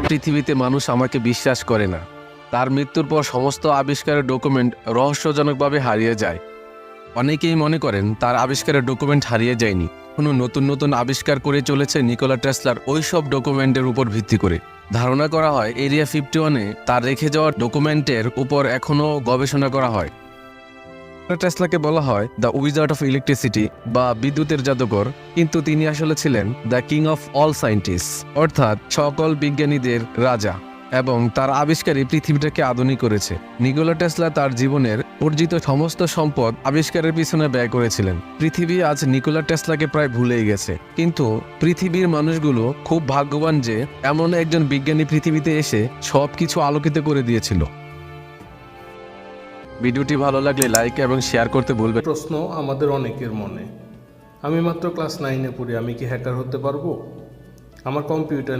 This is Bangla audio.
পৃথিবীতে মানুষ আমাকে বিশ্বাস করে না। তার মৃত্যুর পর সমস্ত আবিষ্কারের ডকুমেন্ট রহস্যজনকভাবে হারিয়ে যায়। অনেকেই মনে করেন তার আবিষ্কারের ডকুমেন্ট হারিয়ে যায়নি, কোনো নতুন নতুন আবিষ্কার করে চলেছে নিকোলা টেসলার ওই সব ডকুমেন্টের উপর ভিত্তি করে। ধারণা করা হয় এরিয়া 51-এ তার রেখে যাওয়া ডকুমেন্টের উপর এখনও গবেষণা করা হয়। টেসলাকে বলা হয় দ্য উইজার্ড অফ ইলেকট্রিসিটি বা বিদ্যুতের জাদুকর, কিন্তু তিনি আসলে ছিলেন the king of all scientist, অর্থাৎ সকল বিজ্ঞানীদের রাজা, এবং তার আবিষ্কারই পৃথিবীটাকে আধুনিক করেছে। নিকোলা টেসলা তার জীবনের অর্জিত সমস্ত সম্পদ আবিষ্কারের পিছনে ব্যয় করেছিলেন। পৃথিবী আজ নিকোলা টেসলাকে প্রায় ভুলেই গেছে, কিন্তু পৃথিবীর মানুষগুলো খুব ভাগ্যবান যে এমন একজন বিজ্ঞানী পৃথিবীতে এসে সবকিছু আলোকিত করে দিয়েছিল। ভিডিওটি ভালো লাগলে লাইক এবং শেয়ার করতে ভুলবেন না। প্রশ্ন আমাদের অনেকের মনে, আমি মাত্র ক্লাস 9-এ পড়ি, আমি কি হ্যাকার হতে পারবো? আমার কম্পিউটার